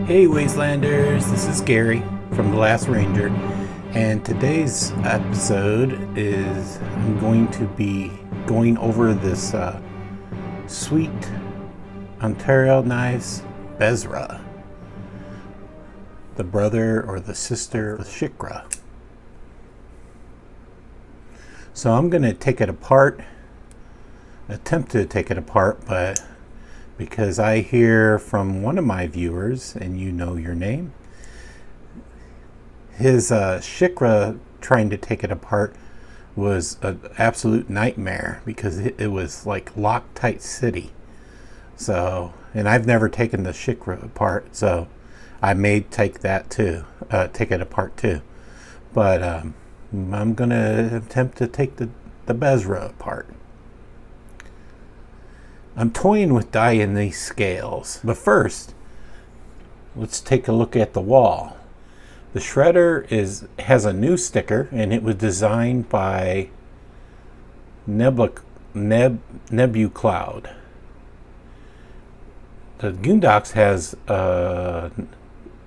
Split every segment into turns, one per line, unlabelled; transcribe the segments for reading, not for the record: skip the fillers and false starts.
Hey Wastelanders, this is Gary from The Last Ranger, and today's episode is I'm going to be going over this sweet Ontario Knife Besra, the brother or the sister of Shikra. So I'm going to take it apart, attempt to take it apart, but because I hear from one of my viewers, and you know your name, his Shikra trying to take it apart was an absolute nightmare because it was like Loctite City. So, and I've never taken the Shikra apart, so I may take that too, take it apart too. But I'm gonna attempt to take the Besra apart. I'm toying with dyeing these scales, but first, let's take a look at the wall. The shredder has a new sticker, and it was designed by Nebucloud. The Goondocks has a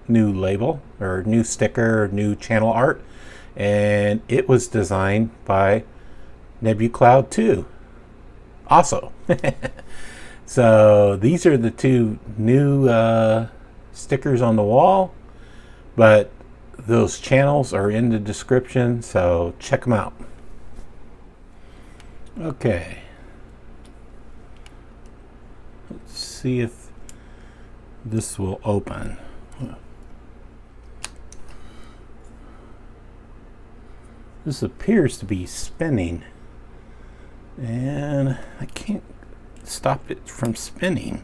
new label, or new sticker, new channel art, and it was designed by Nebucloud too. Also. So these are the two new stickers on the wall, but those channels are in the description, so check them out. Okay, let's see if this will open. This appears to be spinning, and I can't stop it from spinning.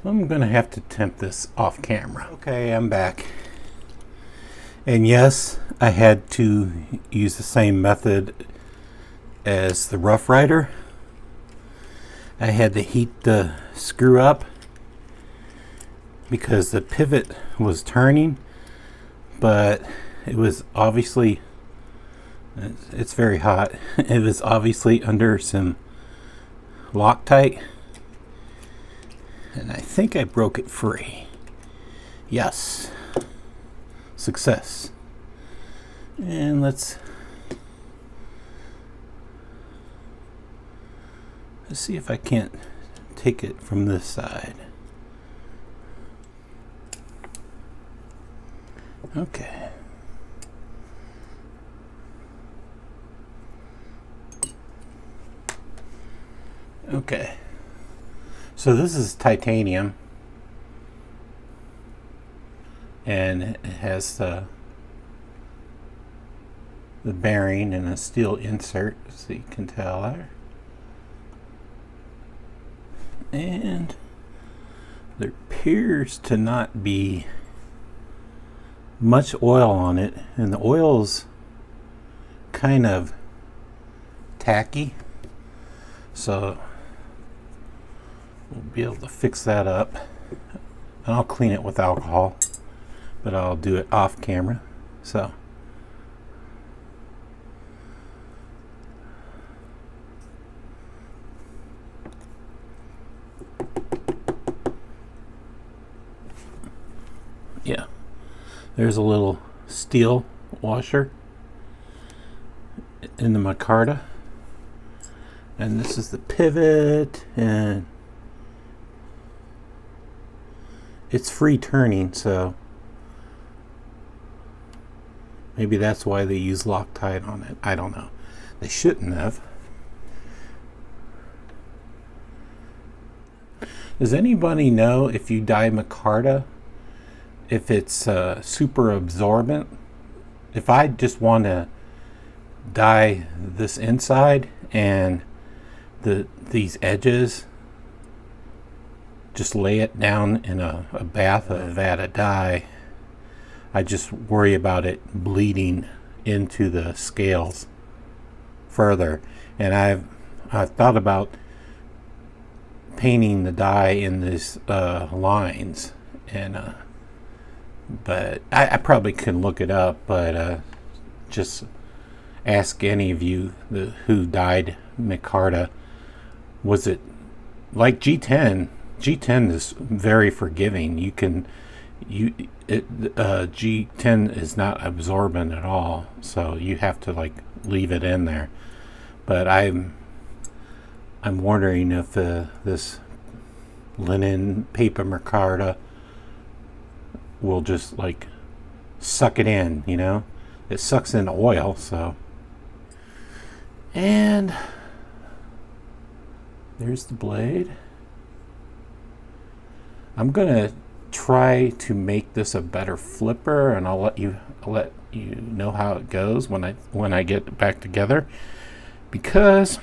I'm gonna have to attempt this off camera. Okay, I'm back. And yes, I had to use the same method as the Rough Rider. I had to heat the screw up because the pivot was turning, but it was obviously, it's very hot. It was obviously under some Loctite, and I think I broke it free. Yes, success. And let's see if I can't take it from this side. Okay. Okay. So this is titanium, and it has the bearing and a steel insert, so you can tell there. And there appears to not be much oil on it, and the oil's kind of tacky, so we'll be able to fix that up, and I'll clean it with alcohol, but I'll do it off camera. So yeah, there's a little steel washer in the micarta, and this is the pivot, and it's free turning, so maybe that's why they use Loctite on it. I don't know. They shouldn't have. Does anybody know if you dye micarta, if it's super absorbent? If I just want to dye this inside and these edges, just lay it down in a bath of that dye, I just worry about it bleeding into the scales further. And I've thought about painting the dye in these lines, and but I probably can look it up, but just ask any of you who dyed micarta, was it like G10? G10 is very forgiving. G10 is not absorbent at all, so you have to like leave it in there. But I'm wondering if this linen paper micarta will just like suck it in, you know? It sucks in oil, so. And there's the blade. I'm gonna try to make this a better flipper, and I'll let you know how it goes when I get it back together, because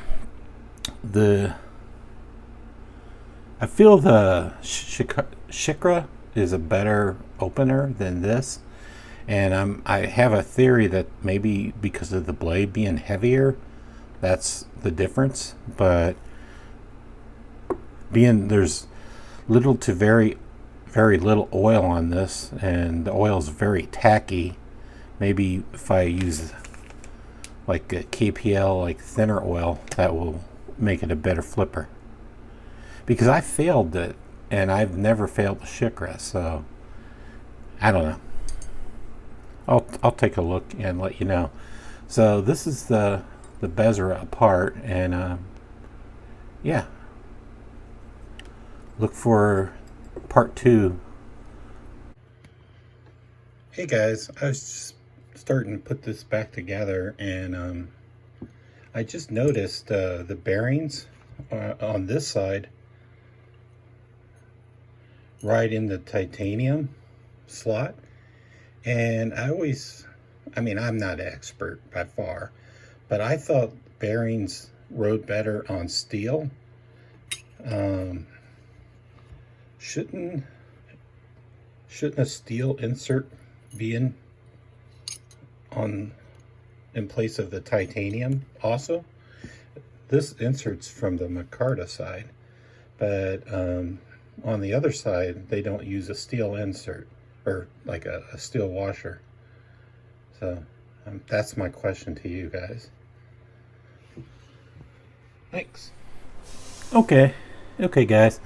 I feel the Shikra is a better opener than this, and I have a theory that maybe because of the blade being heavier, that's the difference. But being there's little to very little oil on this, and the oil is very tacky, maybe if I use like a KPL, like thinner oil, that will make it a better flipper. Because I failed it, and I've never failed the Shikra, so I don't know. I'll take a look and let you know. So this is the Besra apart, and yeah, look for part 2. Hey guys, I was just starting to put this back together, and I just noticed the bearings on this side right in the titanium slot. And I mean, I'm not an expert by far, but I thought bearings rode better on steel. Shouldn't a steel insert be in place of the titanium also? This insert's from the micarta side, but on the other side they don't use a steel insert, or like a steel washer. So that's my question to you guys. Thanks. Okay guys,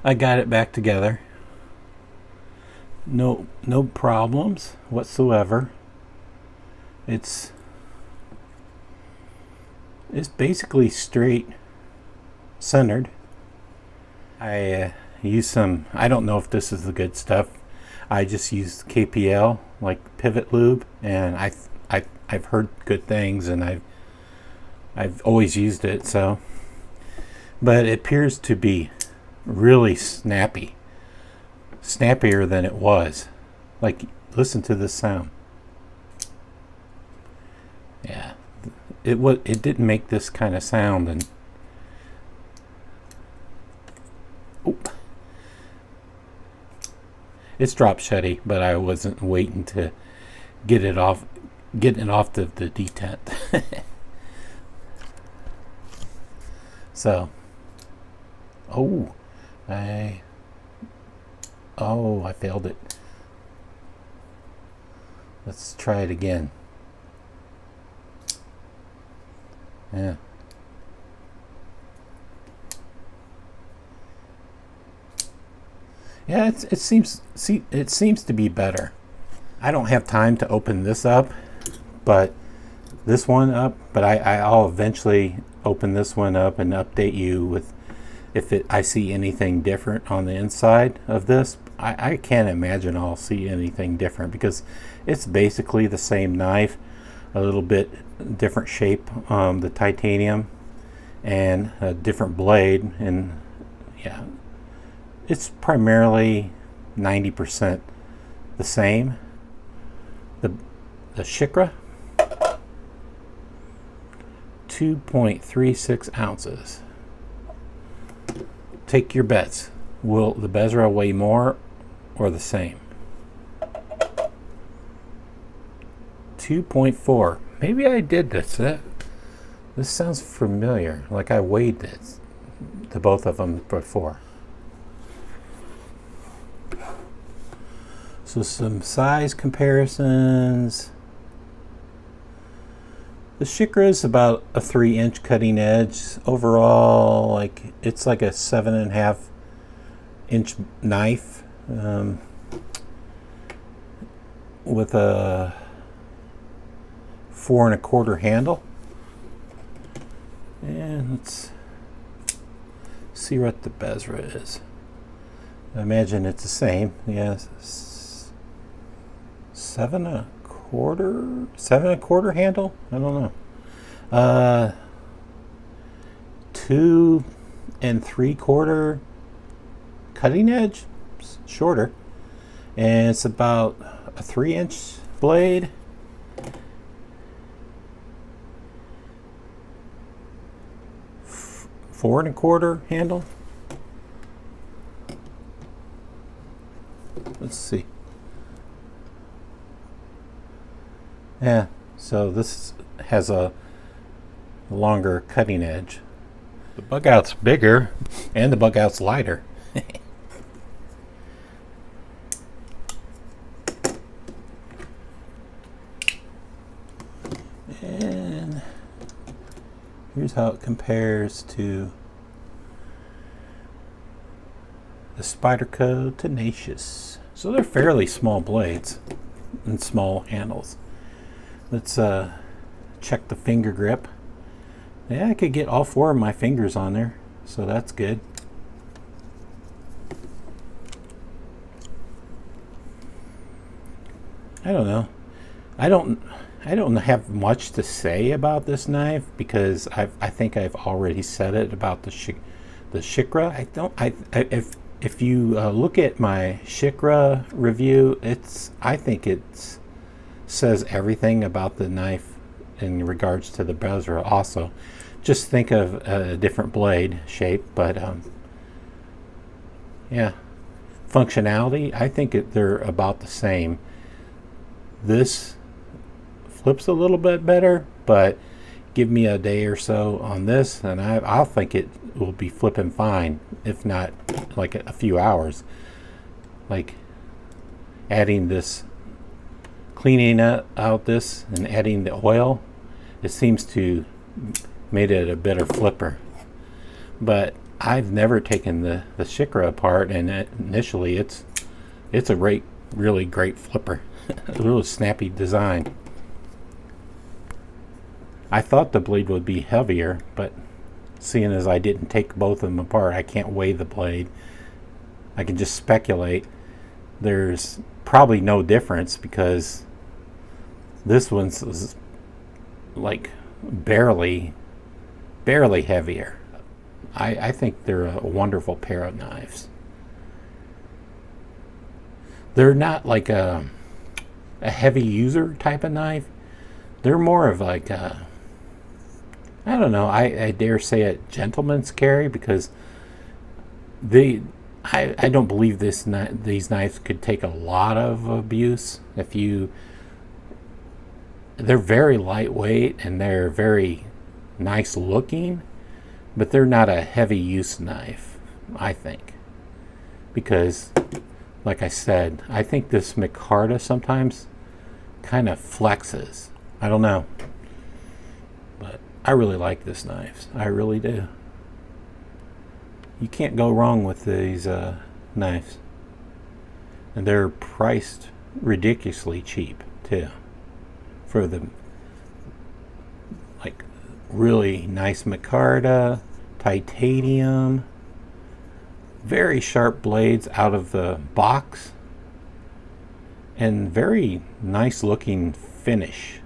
I got it back together. No problems whatsoever. It's basically straight centered. I use some, I don't know if this is the good stuff. I just used KPL, like pivot lube, and I've heard good things, and I've always used it, so. But it appears to be really snappy, snappier than it was. Like, listen to this sound. Yeah, it didn't make this kind of sound, and oop. It's drop shutty, but I wasn't waiting to getting it off the detent. So, I failed it. Let's try it again. Yeah. Yeah, it seems to be better. I don't have time to open this up, but I'll eventually open this one up and update you with if I see anything different on the inside of this. I can't imagine I'll see anything different, because it's basically the same knife, a little bit different shape, the titanium, and a different blade, and yeah, it's primarily 90% the same. The Shikra, 2.36 ounces. Take your bets. Will the Besra weigh more or the same? 2.4. Maybe I did this. This sounds familiar. Like I weighed this, the both of them before. So some size comparisons. The Shikra is about a 3-inch cutting edge. Overall, like it's like a 7.5-inch knife with a 4 1/4 handle. And let's see what the Besra is. I imagine it's the same. Yes, 7 1/4 handle. I don't know. 2 3/4 cutting edge, shorter, and it's about a 3-inch blade. Four 1/4 handle. Let's see. Yeah, so this has a longer cutting edge. The bug out's bigger and the bug out's lighter. And here's how it compares to the Spyderco Tenacious. So they're fairly small blades and small handles. Let's check the finger grip. Yeah, I could get all 4 of my fingers on there, so that's good. I don't know. I don't have much to say about this knife because I think I've already said it about the Shikra. If you look at my Shikra review, I think it says everything about the knife in regards to the Besra. Also, just think of a different blade shape, but yeah, functionality. I think they're about the same. This flips a little bit better, but give me a day or so on this and I'll think it will be flipping fine, if not like a few hours. Like adding this, cleaning out this and adding the oil, it seems to made it a better flipper. But I've never taken the Shikra apart, and initially it's a really great flipper. A really snappy design. I thought the blade would be heavier, but seeing as I didn't take both of them apart, I can't weigh the blade. I can just speculate. There's probably no difference because this one's like barely heavier. I think they're a wonderful pair of knives. They're not like a heavy user type of knife. They're more of like a, I don't know, I dare say a gentleman's carry, because I don't believe these knives could take a lot of abuse. They're very lightweight and they're very nice looking, but they're not a heavy use knife, I think, because like I said, I think this micarta sometimes kind of flexes. I don't know, but I really like this knife. I really do. You can't go wrong with these knives, and they're priced ridiculously cheap too, for the like really nice micarta, titanium, very sharp blades out of the box, and very nice looking finish.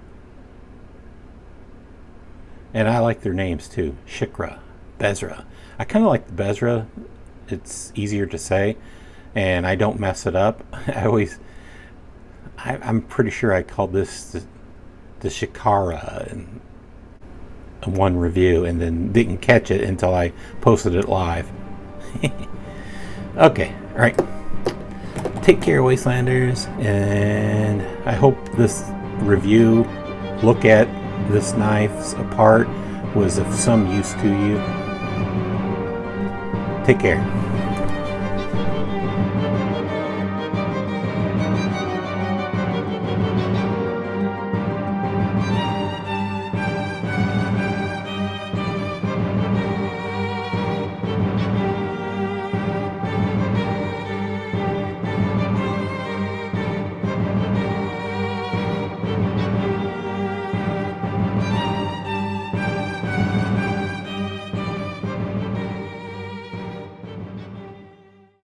And I like their names too, Shikra, Besra. I kind of like the Besra. It's easier to say, and I don't mess it up. I'm pretty sure I called this the Shikara in one review, and then didn't catch it until I posted it live. Okay, all right. Take care, Wastelanders, and I hope this review, look at this knife's apart, was of some use to you. Take care.